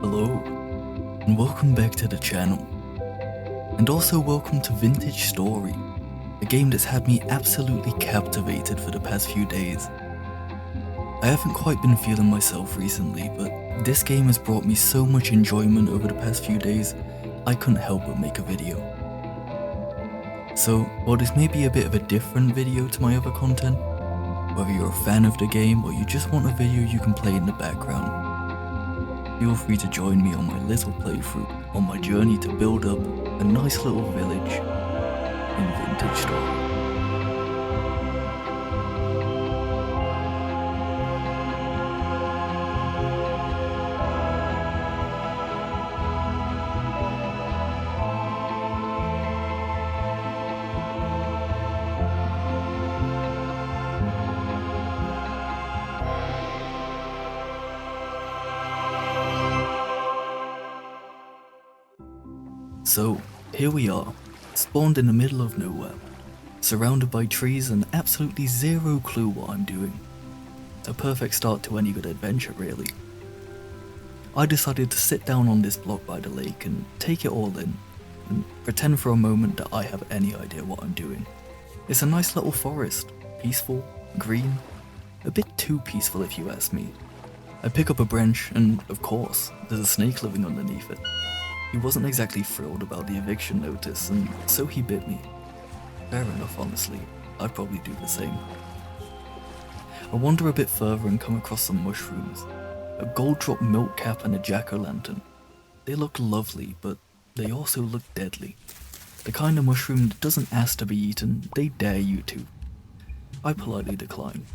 Hello, and welcome back to the channel. And also welcome to Vintage Story, a game that's had me absolutely captivated for the past few days. I haven't quite been feeling myself recently, but this game has brought me so much enjoyment over the past few days, I couldn't help but make a video. So, while this may be a bit of a different video to my other content, whether you're a fan of the game or you just want a video you can play in the background, feel free to join me on my little playthrough on my journey to build up a nice little village in Vintage Story. So, here we are, spawned in the middle of nowhere, surrounded by trees and absolutely zero clue what I'm doing. A perfect start to any good adventure, really. I decided to sit down on this block by the lake and take it all in, and pretend for a moment that I have any idea what I'm doing. It's a nice little forest, peaceful, green, a bit too peaceful if you ask me. I pick up a branch and, of course, there's a snake living underneath it. He wasn't exactly thrilled about the eviction notice, and so he bit me. Fair enough, honestly. I'd probably do the same. I wander a bit further and come across some mushrooms. A gold drop milk cap and a jack-o'-lantern. They look lovely, but they also look deadly. The kind of mushroom that doesn't ask to be eaten, they dare you to. I politely decline.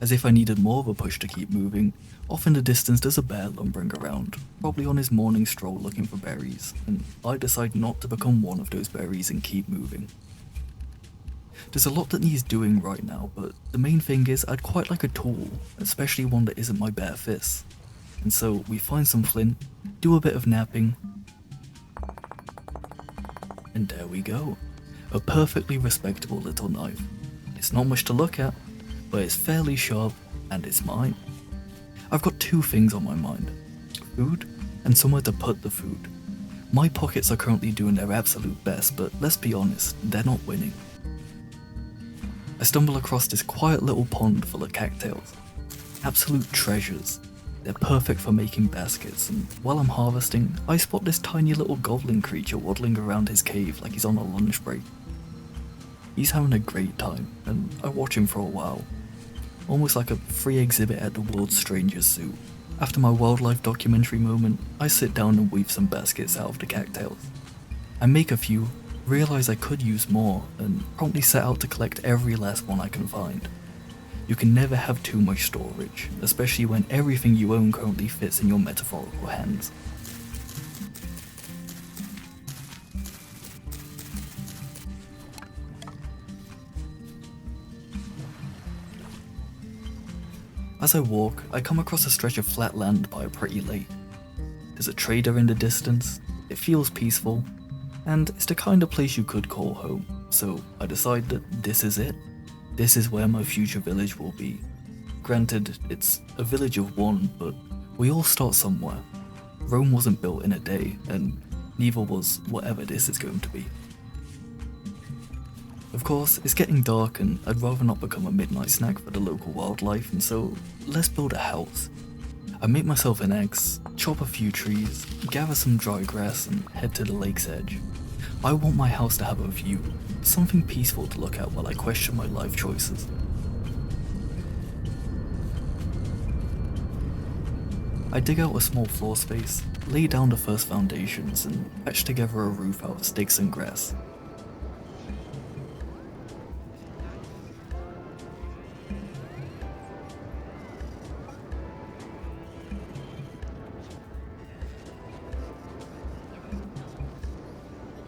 As if I needed more of a push to keep moving, off in the distance there's a bear lumbering around, probably on his morning stroll looking for berries, and I decide not to become one of those berries and keep moving. There's a lot that needs doing right now, but the main thing is I'd quite like a tool, especially one that isn't my bare fist. And so we find some flint, do a bit of napping, and there we go. A perfectly respectable little knife. It's not much to look at, but it's fairly sharp, and it's mine. I've got two things on my mind: food, and somewhere to put the food. My pockets are currently doing their absolute best, but let's be honest, they're not winning. I stumble across this quiet little pond full of cattails. Absolute treasures. They're perfect for making baskets, and while I'm harvesting, I spot this tiny little goblin creature waddling around his cave like he's on a lunch break. He's having a great time, and I watch him for a while. Almost like a free exhibit at the world's strangest zoo. After my wildlife documentary moment, I sit down and weave some baskets out of the cattails. I make a few, realize I could use more, and promptly set out to collect every last one I can find. You can never have too much storage, especially when everything you own currently fits in your metaphorical hands. As I walk, I come across a stretch of flat land by a pretty lake. There's a trader in the distance, it feels peaceful, and it's the kind of place you could call home, so I decide that this is it. This is where my future village will be. Granted, it's a village of one, but we all start somewhere. Rome wasn't built in a day, and neither was whatever this is going to be. Of course, it's getting dark and I'd rather not become a midnight snack for the local wildlife, and so let's build a house. I make myself an axe, chop a few trees, gather some dry grass and head to the lake's edge. I want my house to have a view, something peaceful to look at while I question my life choices. I dig out a small floor space, lay down the first foundations and patch together a roof out of sticks and grass.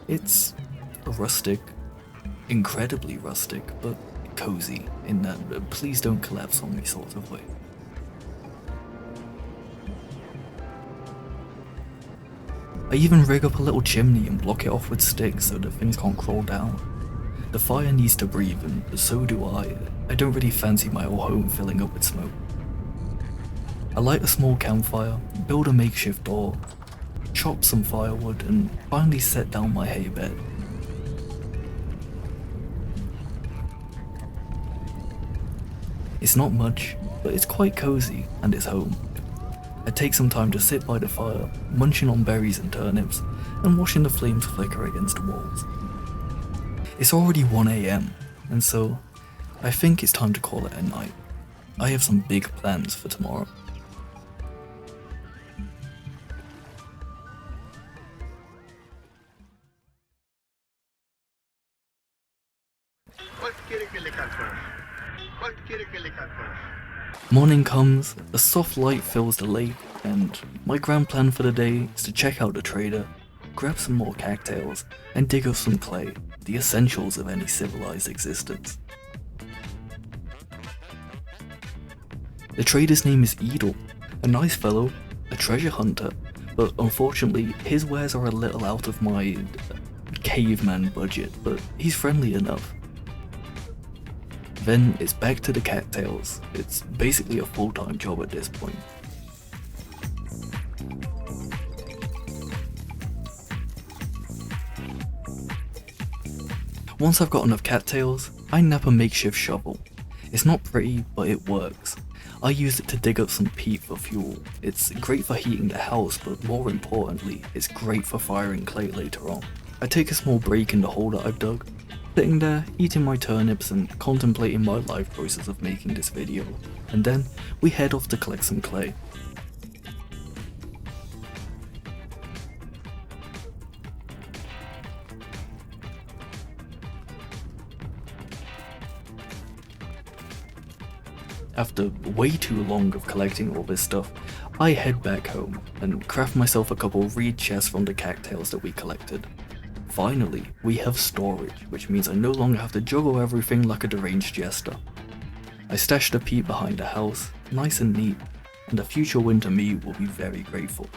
It's rustic, incredibly rustic, but cozy in that please don't collapse on me sort of way. I even rig up a little chimney and block it off with sticks so that things can't crawl down. The fire needs to breathe, and so do I. I don't really fancy my old home filling up with smoke. I light a small campfire, build a makeshift door, chop some firewood, and finally set down my hay bed. It's not much, but it's quite cozy and it's home. I take some time to sit by the fire, munching on berries and turnips, and watching the flames flicker against the walls. It's already 1 AM, and so I think it's time to call it a night. I have some big plans for tomorrow. Morning comes, a soft light fills the lake, and my grand plan for the day is to check out the trader, grab some more cattails, and dig up some clay, the essentials of any civilized existence. The trader's name is Edel, a nice fellow, a treasure hunter, but unfortunately his wares are a little out of my caveman budget, but he's friendly enough. Then it's back to the cattails. It's basically a full-time job at this point. Once I've got enough cattails, I nab a makeshift shovel. It's not pretty, but it works. I use it to dig up some peat for fuel. It's great for heating the house, but more importantly, it's great for firing clay later on. I take a small break in the hole that I've dug, sitting there, eating my turnips and contemplating my life process of making this video, and then we head off to collect some clay. After way too long of collecting all this stuff, I head back home and craft myself a couple reed chests from the cattails that we collected. Finally, we have storage, which means I no longer have to juggle everything like a deranged jester. I stash the peat behind the house, nice and neat, and the future winter me will be very grateful.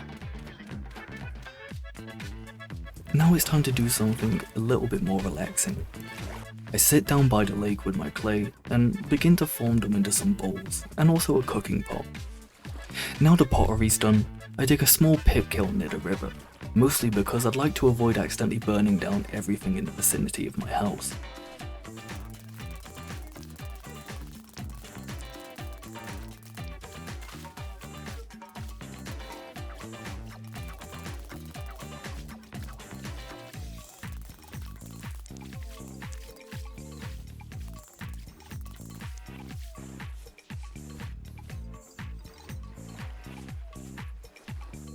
Now it's time to do something a little bit more relaxing. I sit down by the lake with my clay and begin to form them into some bowls, and also a cooking pot. Now the pottery's done, I dig a small pit kiln near the river, mostly because I'd like to avoid accidentally burning down everything in the vicinity of my house.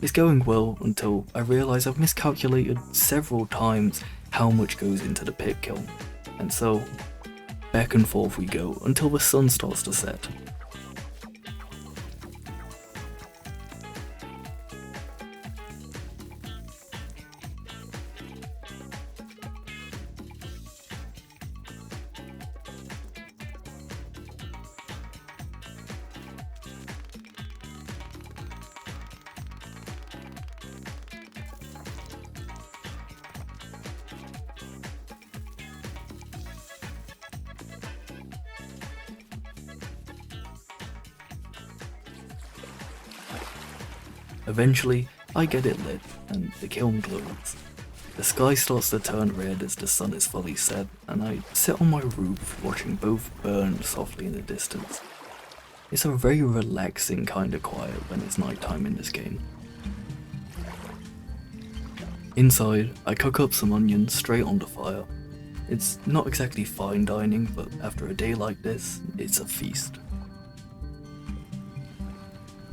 It's going well until I realise I've miscalculated several times how much goes into the pit kiln, and so back and forth we go until the sun starts to set. Eventually, I get it lit, and the kiln glows. The sky starts to turn red as the sun is fully set, and I sit on my roof watching both burn softly in the distance. It's a very relaxing kind of quiet when it's nighttime in this game. Inside, I cook up some onions straight on the fire. It's not exactly fine dining, but after a day like this, it's a feast.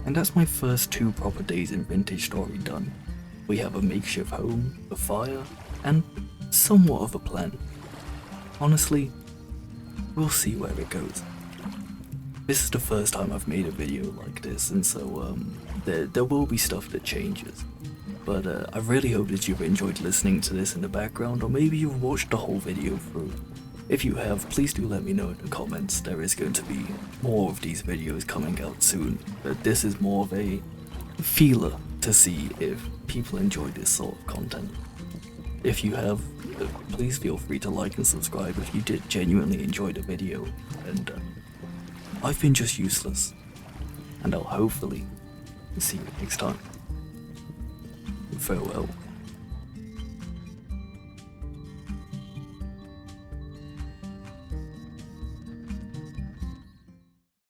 And that's my first 2 proper days in Vintage Story done. We have a makeshift home, a fire, and somewhat of a plan. Honestly, we'll see where it goes. This is the first time I've made a video like this, and so there will be stuff that changes. But I really hope that you've enjoyed listening to this in the background, or maybe you've watched the whole video through. If you have, please do let me know in the comments. There is going to be more of these videos coming out soon, but this is more of a feeler to see if people enjoy this sort of content. If you have, please feel free to like and subscribe if you did genuinely enjoy the video, and I've been Justuseless, and I'll hopefully See you next time. Farewell.